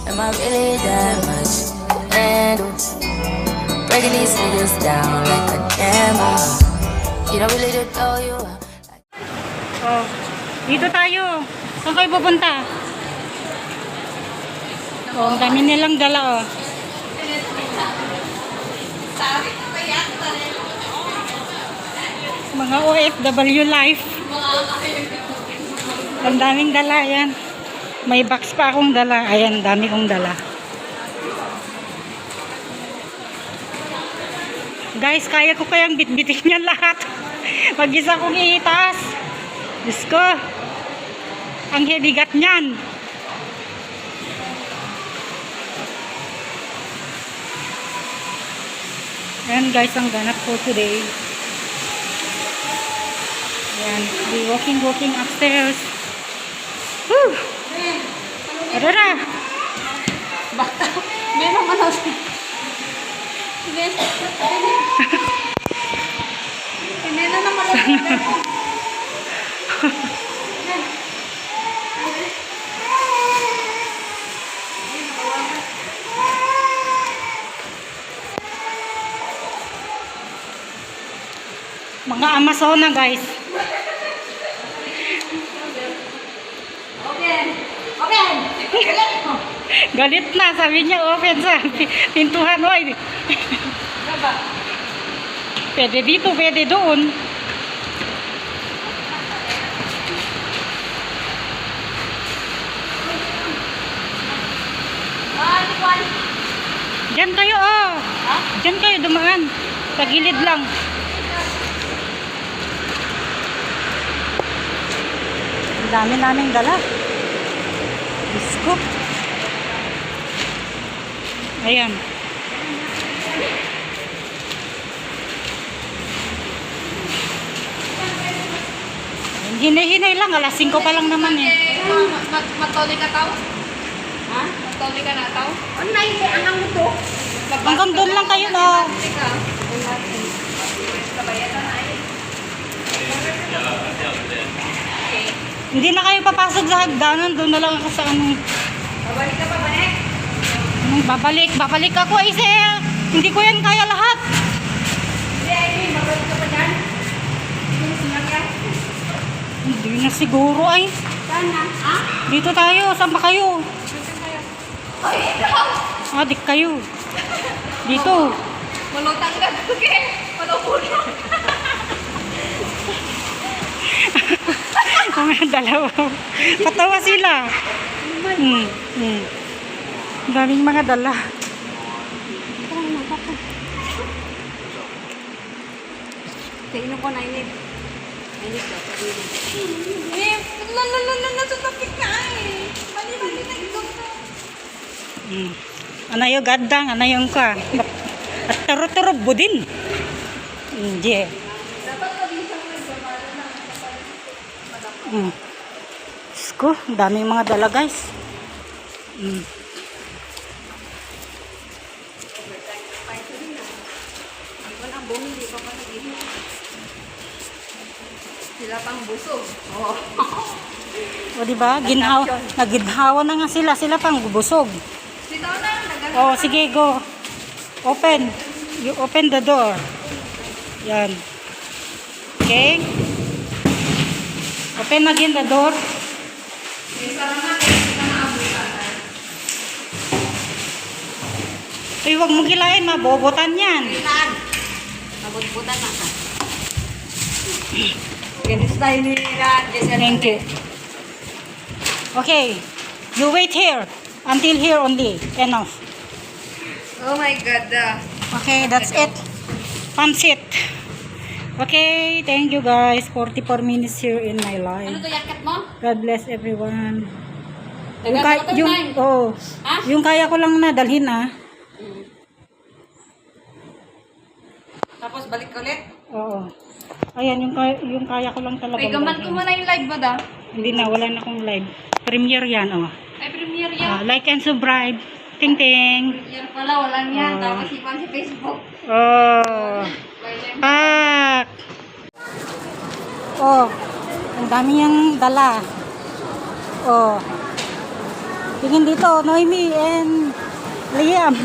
Am I really that much to handle? Breaking these niggas down like a camel. You don't really know you are. Oh, dito tayo. Saan kayo pupunta? Oh, ang dami nilang dala, oh. Mga OFW life. Ang daming dala, yan. May box pa akong dala. Ayan, dami kong dala. Guys, kaya ko kayang bitbitin yan lahat. Mag-isa kong iitaas. Diyos ko. Ang hibigat niyan. Ayan guys, ang ganap ko today. Ayan, be walking upstairs. Woo! Ano na? Baka, meron ano. Hindi na naman ako. Mga Amazona guys. Open! Galit na, sabi niya open sa pintuhan. Oy. Pwede dito, pwede doon. Diyan kayo, oh. Diyan kayo dumaan. Sa gilid lang. Ang dami naming dala. Bisko. Ayan. Hinay-hinay lang. Alas 5 pa lang naman eh. Matoli ka tao? Ha? Matoli ka na tao? Ano na hindi? Anong ito? Hanggang doon lang kayo, no? Hindi na kayo papasok sa hagdanan. Doon na lang ako sa anong... Babalik ka pa ba, Nek? Babalik ako ay sir. Hindi ko yan kaya lahat. Hindi, Ivy. Babalik ka pa dyan? Hindi mo sinagyan? Hindi na siguro ay. Saan na? Ha? Dito tayo. Saan pa kayo? Saan kayo? Ay, ikaw! Dik kayo. Dito. Malutang ka. Okay. Malupulong. Mga dalawa. Patawa sila. Ang daming mga dala. Tingnan ko na inip. Inip ka. Inip. Lalalala. Tutapik ka eh. Mali-mali na ito. Ano yung gadang? Ano yung ka? At taro-taro budin. Hindi. Dapat pag-isang may Sko, daming mga dala guys. Sila pang busog. Oo. O diba? Naginhawa na nga sila. Sila pang busog. Sitaw na. Oh, sige, go. Open. You open the door. Yan. Okay? Open again the door. Uy, huwag mo gilain, mabobotan yan. Mabut-butan na ka. Ganito tayo ni Thank you. Okay. You wait here. Until here only. Enough. Oh my God. Okay, that's it. Pansit. Okay, thank you guys. 44 minutes here in my Ano life. to, yakat mo? God bless everyone. Nagkakataon Ha? Yung kaya ko lang na dalhin ah. Tapos balik ka ulit? Oo. Ayan, yung kaya ko lang talaga. Ay, gaman ko muna yung live ba da? Hindi na, wala na akong live. Premiere yan, oh. Ay, premiere yan. Like and subscribe. Ting ting. Premiere pala, walang yan. Tapos ipan si Facebook. Oh. Pak. Oh. Ang dami niyang dala. Oh. Tingin dito, Noemi and Liam.